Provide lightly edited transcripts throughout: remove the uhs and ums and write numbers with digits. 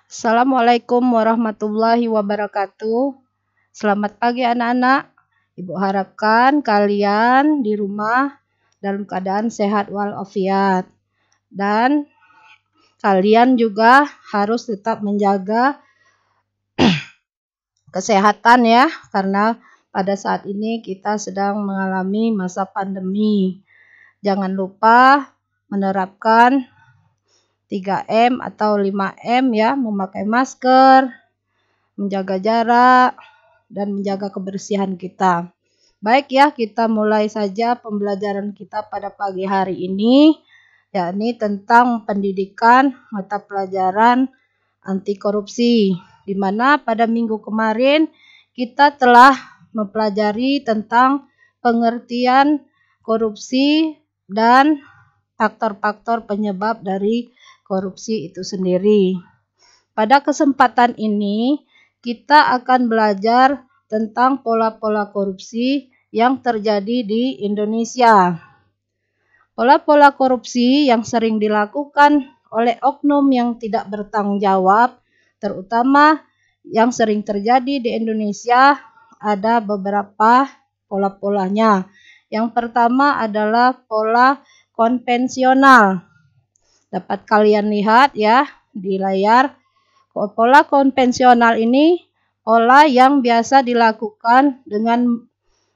Assalamualaikum warahmatullahi wabarakatuh. Selamat pagi anak-anak. Ibu harapkan kalian di rumah dalam keadaan sehat walafiat. Dan kalian juga harus tetap menjaga kesehatan ya. Karena pada saat ini kita sedang mengalami masa pandemi. Jangan lupa menerapkan 3M atau 5M ya, memakai masker, menjaga jarak, dan menjaga kebersihan kita. Baik ya, kita mulai saja pembelajaran kita pada pagi hari ini, yakni tentang pendidikan mata pelajaran anti korupsi, di mana pada minggu kemarin kita telah mempelajari tentang pengertian korupsi dan faktor-faktor penyebab dari korupsi itu sendiri. Pada kesempatan ini, kita akan belajar tentang pola-pola korupsi yang terjadi di Indonesia. Pola-pola korupsi yang sering dilakukan oleh oknum yang tidak bertanggung jawab, terutama yang sering terjadi di Indonesia, ada beberapa pola-polanya. Yang pertama adalah pola konvensional. Dapat kalian lihat ya di layar. Pola konvensional ini pola yang biasa dilakukan dengan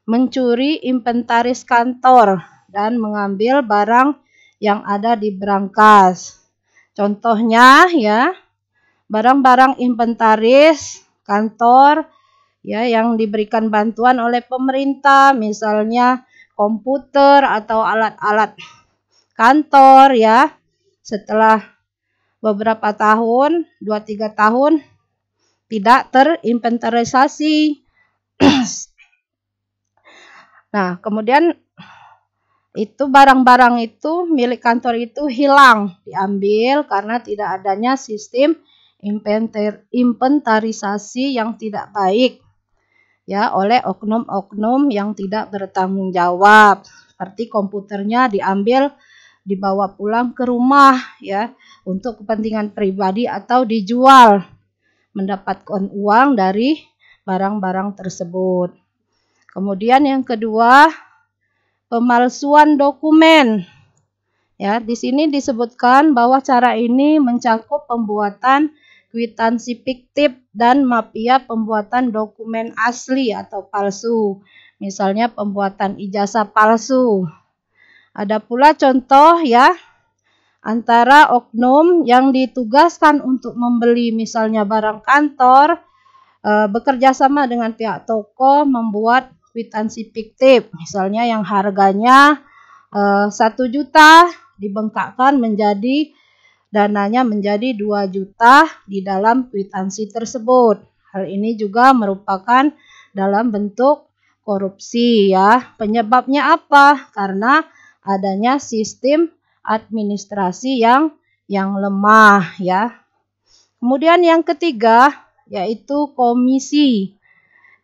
mencuri inventaris kantor dan mengambil barang yang ada di brankas. Contohnya ya, barang-barang inventaris kantor ya yang diberikan bantuan oleh pemerintah, misalnya komputer atau alat-alat kantor ya. Setelah beberapa tahun, 2-3 tahun tidak terinventarisasi. Nah, kemudian itu barang-barang itu milik kantor itu hilang, diambil karena tidak adanya sistem inventarisasi yang tidak baik ya oleh oknum-oknum yang tidak bertanggung jawab. Seperti komputernya diambil, dibawa pulang ke rumah ya untuk kepentingan pribadi atau dijual, mendapatkan uang dari barang-barang tersebut. Kemudian yang kedua, pemalsuan dokumen. Ya, di sini disebutkan bahwa cara ini mencakup pembuatan kwitansi fiktif dan mafia pembuatan dokumen asli atau palsu. Misalnya pembuatan ijazah palsu. Ada pula contoh ya, antara oknum yang ditugaskan untuk membeli misalnya barang kantor, bekerja sama dengan pihak toko membuat kwitansi fiktif, misalnya yang harganya 1 juta dibengkakkan menjadi dananya menjadi 2 juta di dalam kwitansi tersebut. Hal ini juga merupakan dalam bentuk korupsi ya. Penyebabnya apa? Karena adanya sistem administrasi yang lemah ya. Kemudian yang ketiga yaitu komisi.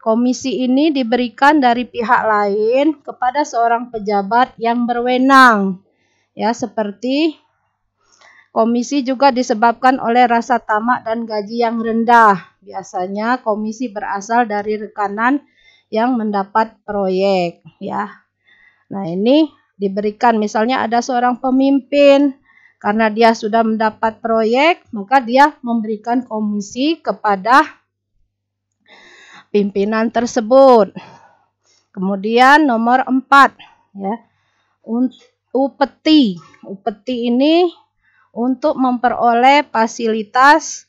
Komisi ini diberikan dari pihak lain kepada seorang pejabat yang berwenang. Ya, seperti komisi juga disebabkan oleh rasa tamak dan gaji yang rendah. Biasanya komisi berasal dari rekanan yang mendapat proyek ya. Nah, ini diberikan misalnya ada seorang pemimpin, karena dia sudah mendapat proyek, maka dia memberikan komisi kepada pimpinan tersebut. Kemudian nomor 4 ya, upeti. Upeti ini untuk memperoleh fasilitas,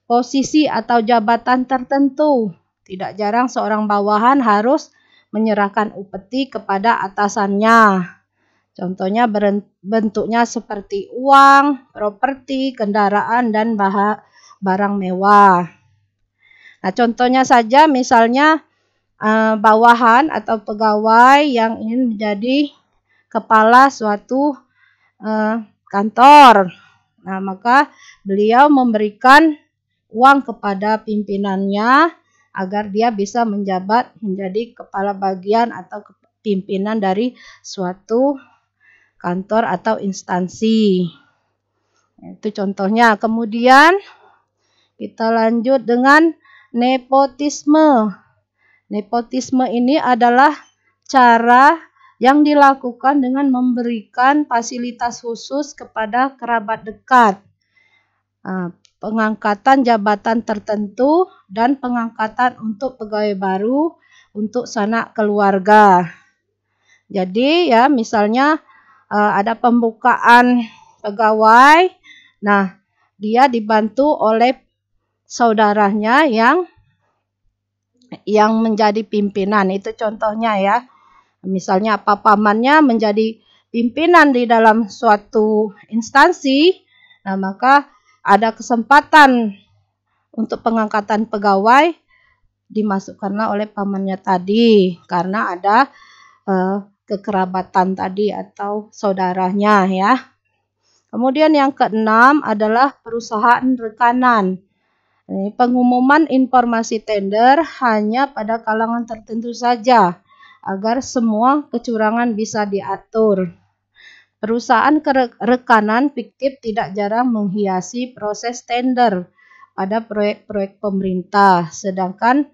posisi atau jabatan tertentu. Tidak jarang seorang bawahan harus menyerahkan upeti kepada atasannya. Contohnya bentuknya seperti uang, properti, kendaraan, dan barang mewah. Nah, contohnya saja misalnya bawahan atau pegawai yang ingin menjadi kepala suatu kantor. Nah, maka beliau memberikan uang kepada pimpinannya agar dia bisa menjabat menjadi kepala bagian atau pimpinan dari suatu kantor atau instansi. Itu contohnya. Kemudian Kita lanjut dengan nepotisme. Nepotisme ini adalah cara yang dilakukan dengan memberikan fasilitas khusus kepada kerabat dekat. Pengangkatan jabatan tertentu dan pengangkatan untuk pegawai baru untuk sanak keluarga. Jadi ya misalnya ada pembukaan pegawai, nah dia dibantu oleh saudaranya yang menjadi pimpinan, itu contohnya ya. Misalnya pamannya menjadi pimpinan di dalam suatu instansi, nah maka ada kesempatan untuk pengangkatan pegawai dimasukkanlah oleh pamannya tadi karena ada kekerabatan tadi atau saudaranya ya. Kemudian yang keenam adalah perusahaan rekanan. Pengumuman informasi tender hanya pada kalangan tertentu saja agar semua kecurangan bisa diatur. Perusahaan rekanan fiktif tidak jarang menghiasi proses tender pada proyek-proyek pemerintah, sedangkan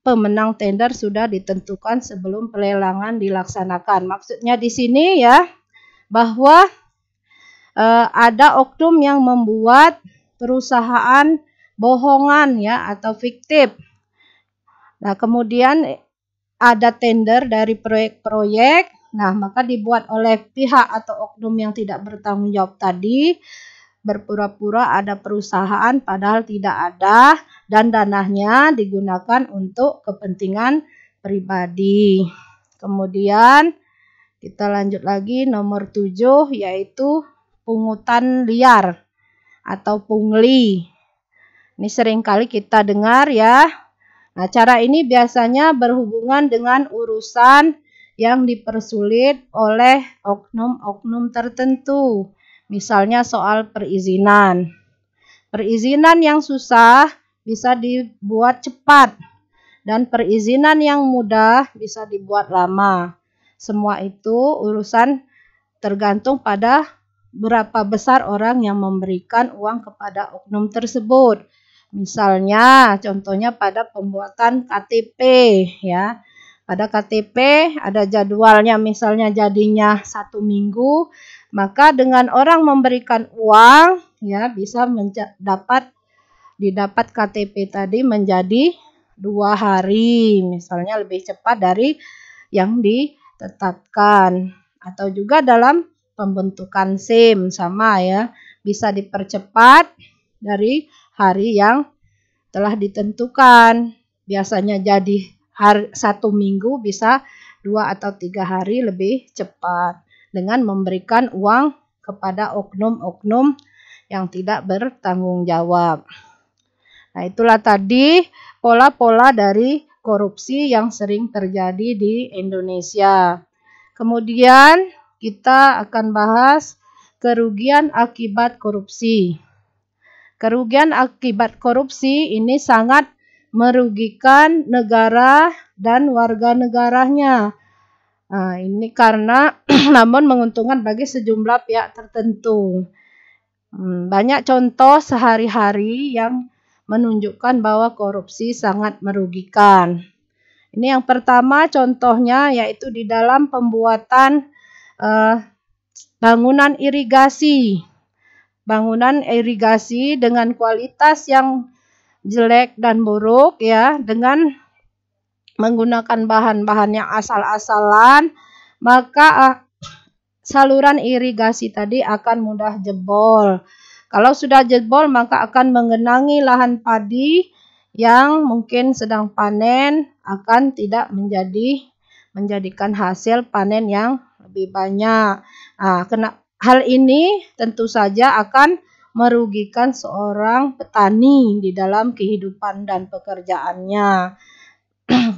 pemenang tender sudah ditentukan sebelum pelelangan dilaksanakan. Maksudnya di sini ya, bahwa ada oknum yang membuat perusahaan bohongan ya atau fiktif. Nah, kemudian ada tender dari proyek-proyek. Nah, maka dibuat oleh pihak atau oknum yang tidak bertanggung jawab tadi, berpura-pura ada perusahaan padahal tidak ada, dan dananya digunakan untuk kepentingan pribadi. Kemudian kita lanjut lagi nomor 7, yaitu pungutan liar atau pungli. Ini seringkali kita dengar ya. Nah, cara ini biasanya berhubungan dengan urusan yang dipersulit oleh oknum-oknum tertentu. Misalnya soal perizinan. Perizinan yang susah bisa dibuat cepat dan perizinan yang mudah bisa dibuat lama. Semua itu urusan tergantung pada berapa besar orang yang memberikan uang kepada oknum tersebut. Misalnya, contohnya pada pembuatan KTP ya. Pada KTP ada jadwalnya, misalnya jadinya 1 minggu, maka dengan orang memberikan uang ya bisa didapat KTP tadi menjadi 2 hari, misalnya lebih cepat dari yang ditetapkan. Atau juga dalam pembentukan SIM sama ya, bisa dipercepat dari hari yang telah ditentukan. Biasanya jadi 1 minggu, bisa 2 atau 3 hari lebih cepat dengan memberikan uang kepada oknum-oknum yang tidak bertanggung jawab. Nah, itulah tadi pola-pola dari korupsi yang sering terjadi di Indonesia. Kemudian kita akan bahas kerugian akibat korupsi. Kerugian akibat korupsi ini sangat merugikan negara dan warga negaranya. Nah, ini karena namun menguntungkan bagi sejumlah pihak tertentu. Banyak contoh sehari-hari yang menunjukkan bahwa korupsi sangat merugikan. Ini yang pertama contohnya yaitu di dalam pembuatan bangunan irigasi. Bangunan irigasi dengan kualitas yang jelek dan buruk ya, dengan menggunakan bahan-bahan yang asal-asalan, maka saluran irigasi tadi akan mudah jebol. Kalau sudah jebol maka akan menggenangi lahan padi yang mungkin sedang panen, akan tidak menjadikan hasil panen yang lebih banyak. Nah, hal ini tentu saja akan merugikan seorang petani di dalam kehidupan dan pekerjaannya.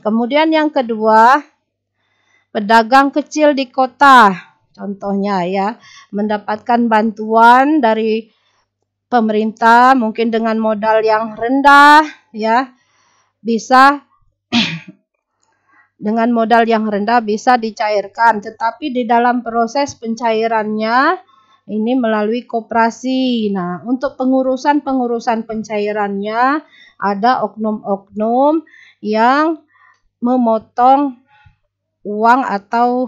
Kemudian yang kedua, pedagang kecil di kota, contohnya ya, mendapatkan bantuan dari pemerintah mungkin dengan modal yang rendah ya, bisa dengan modal yang rendah bisa dicairkan, tetapi di dalam proses pencairannya ini melalui koperasi. Nah, untuk pengurusan pencairannya ada oknum-oknum yang memotong uang atau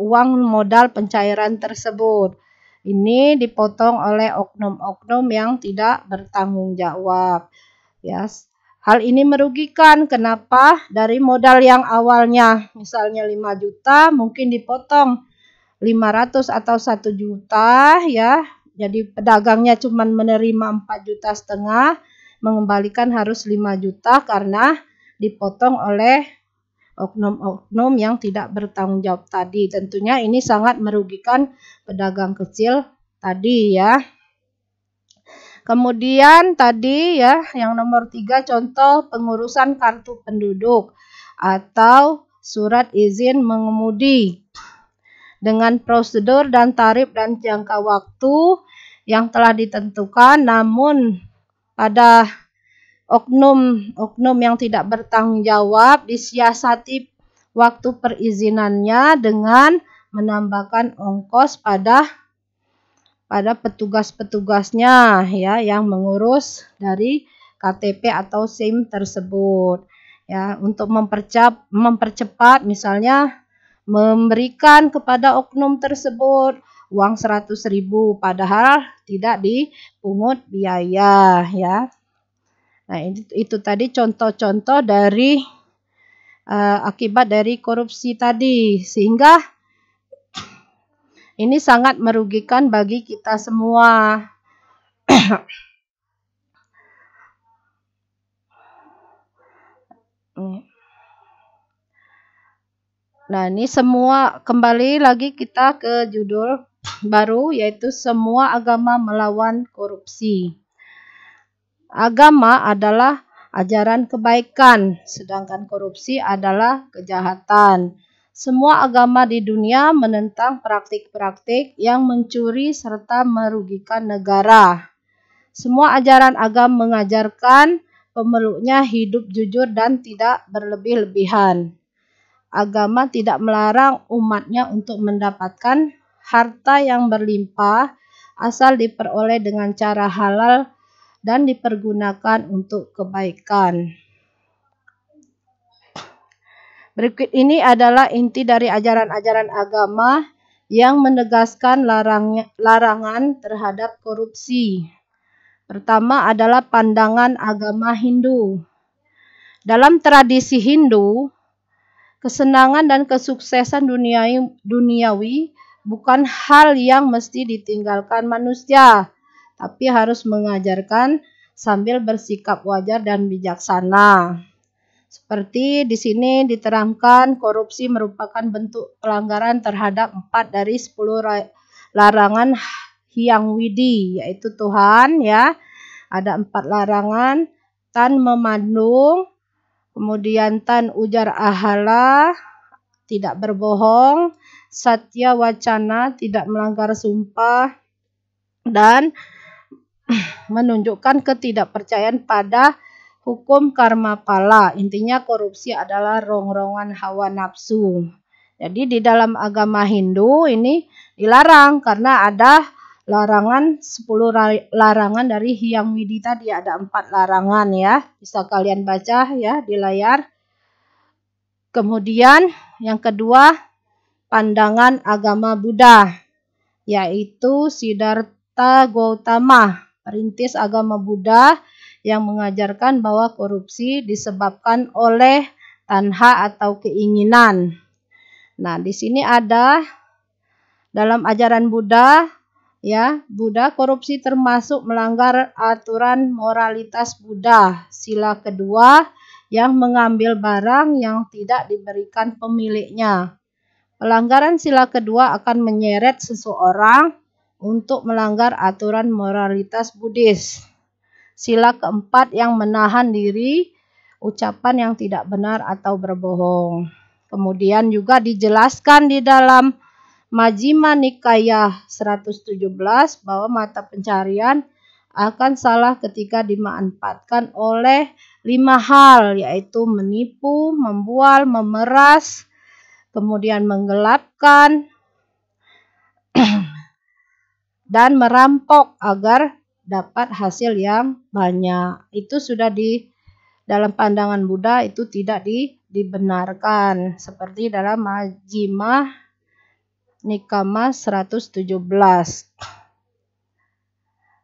uang modal pencairan tersebut. Ini dipotong oleh oknum-oknum yang tidak bertanggung jawab. Ya, hal ini merugikan. Kenapa? Dari modal yang awalnya misalnya 5 juta mungkin dipotong 500 atau 1 juta ya. Jadi pedagangnya cuma menerima 4,5 juta, mengembalikan harus 5 juta karena dipotong oleh oknum-oknum yang tidak bertanggung jawab tadi. Tentunya ini sangat merugikan pedagang kecil tadi ya. Kemudian tadi ya yang nomor 3 contoh pengurusan kartu penduduk atau surat izin mengemudi dengan prosedur dan tarif dan jangka waktu yang telah ditentukan, namun pada oknum yang tidak bertanggung jawab disiasati waktu perizinannya dengan menambahkan ongkos pada petugas-petugasnya ya yang mengurus dari KTP atau SIM tersebut. Ya, untuk mempercepat misalnya memberikan kepada oknum tersebut uang 100.000 padahal tidak dipungut biaya ya. Nah, itu tadi contoh-contoh dari akibat dari korupsi tadi, sehingga ini sangat merugikan bagi kita semua. Nah, ini semua kembali lagi kita ke judul baru yaitu semua agama melawan korupsi. Agama adalah ajaran kebaikan, sedangkan korupsi adalah kejahatan. Semua agama di dunia menentang praktik-praktik yang mencuri serta merugikan negara. Semua ajaran agama mengajarkan pemeluknya hidup jujur dan tidak berlebih-lebihan. Agama tidak melarang umatnya untuk mendapatkan harta yang berlimpah asal diperoleh dengan cara halal dan dipergunakan untuk kebaikan. Berikut ini adalah inti dari ajaran-ajaran agama yang menegaskan larangan terhadap korupsi. Pertama adalah pandangan agama Hindu. Dalam tradisi Hindu, kesenangan dan kesuksesan duniawi bukan hal yang mesti ditinggalkan manusia, tapi harus mengajarkan sambil bersikap wajar dan bijaksana. Seperti di sini diterangkan, korupsi merupakan bentuk pelanggaran terhadap 4 dari 10 larangan Hyang Widi, yaitu Tuhan ya. Ada 4 larangan, tan memandung, kemudian tan ujar ahala, tidak berbohong, satya wacana, tidak melanggar sumpah, dan menunjukkan ketidakpercayaan pada hukum karma pala. Intinya korupsi adalah rongrongan hawa nafsu. Jadi di dalam agama Hindu ini dilarang karena ada larangan 10 larangan dari Hyang Widi tadi, ada 4 larangan ya. Bisa kalian baca ya di layar. Kemudian yang kedua, pandangan agama Buddha, yaitu Siddhartha Gautama, perintis agama Buddha yang mengajarkan bahwa korupsi disebabkan oleh tanha atau keinginan. Nah, di sini ada dalam ajaran Buddha ya, Buddha korupsi termasuk melanggar aturan moralitas Buddha. Sila kedua yang mengambil barang yang tidak diberikan pemiliknya. Pelanggaran sila kedua akan menyeret seseorang untuk melanggar aturan moralitas Buddhis. Sila keempat yang menahan diri, ucapan yang tidak benar atau berbohong. Kemudian juga dijelaskan di dalam Majjhima Nikaya 117 bahwa mata pencarian akan salah ketika dimanfaatkan oleh 5 hal, yaitu menipu, membual, memeras, kemudian menggelapkan, dan merampok agar dapat hasil yang banyak. Itu sudah dalam pandangan Buddha itu tidak dibenarkan, seperti dalam Majjhima Nikama 117.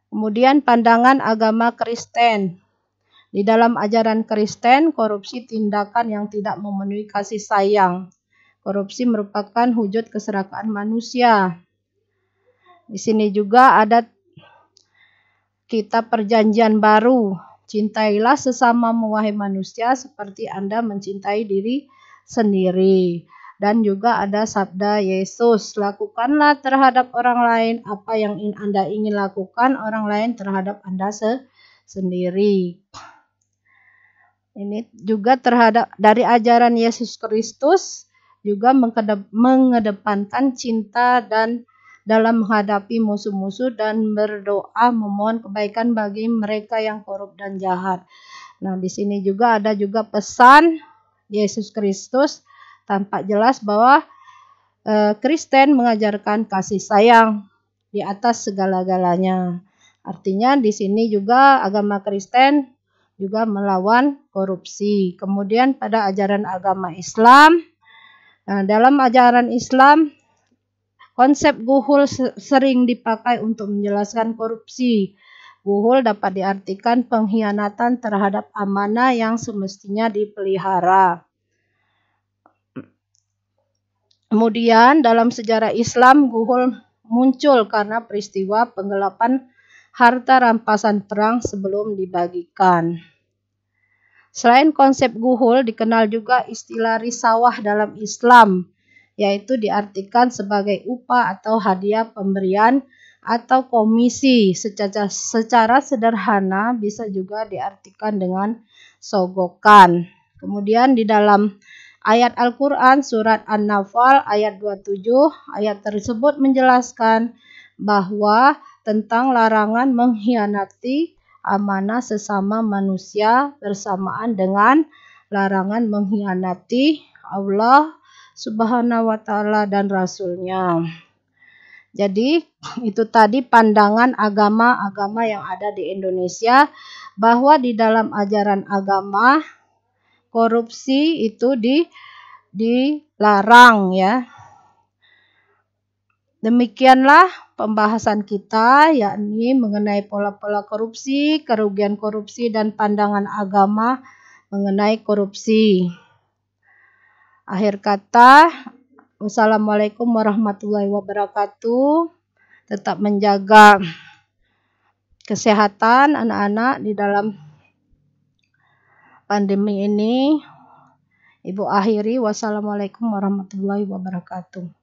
Kemudian pandangan agama Kristen. Di dalam ajaran Kristen, korupsi tindakan yang tidak memenuhi kasih sayang. Korupsi merupakan wujud keserakahan manusia. Di sini juga ada kitab perjanjian baru. Cintailah sesamamu wahai manusia seperti Anda mencintai diri sendiri. Dan juga ada sabda Yesus, lakukanlah terhadap orang lain apa yang Anda ingin lakukan orang lain terhadap Anda sendiri. Ini juga terhadap dari ajaran Yesus Kristus juga mengedepankan cinta dan dalam menghadapi musuh-musuh dan berdoa memohon kebaikan bagi mereka yang korup dan jahat. Nah, di sini juga ada juga pesan Yesus Kristus tampak jelas bahwa Kristen mengajarkan kasih sayang di atas segala-galanya. Artinya di sini juga agama Kristen juga melawan korupsi. Kemudian pada ajaran agama Islam, dalam ajaran Islam konsep guhul sering dipakai untuk menjelaskan korupsi. Guhul dapat diartikan pengkhianatan terhadap amanah yang semestinya dipelihara. Kemudian dalam sejarah Islam, guhul muncul karena peristiwa penggelapan harta rampasan perang sebelum dibagikan. Selain konsep guhul, dikenal juga istilah risawah dalam Islam, yaitu diartikan sebagai upah atau hadiah pemberian atau komisi. Secara sederhana bisa juga diartikan dengan sogokan. Kemudian di dalam ayat Al-Quran surat An-Nafal ayat 27, ayat tersebut menjelaskan bahwa tentang larangan mengkhianati amanah sesama manusia bersamaan dengan larangan mengkhianati Allah Subhanahu wa Ta'ala dan Rasul-Nya. Jadi itu tadi pandangan agama-agama yang ada di Indonesia, bahwa di dalam ajaran agama korupsi itu dilarang ya. Demikianlah pembahasan kita, yakni mengenai pola-pola korupsi, kerugian korupsi, dan pandangan agama mengenai korupsi. Akhir kata, wassalamualaikum warahmatullahi wabarakatuh. Tetap menjaga kesehatan anak-anak di dalam pandemi ini. Ibu akhiri, wassalamualaikum warahmatullahi wabarakatuh.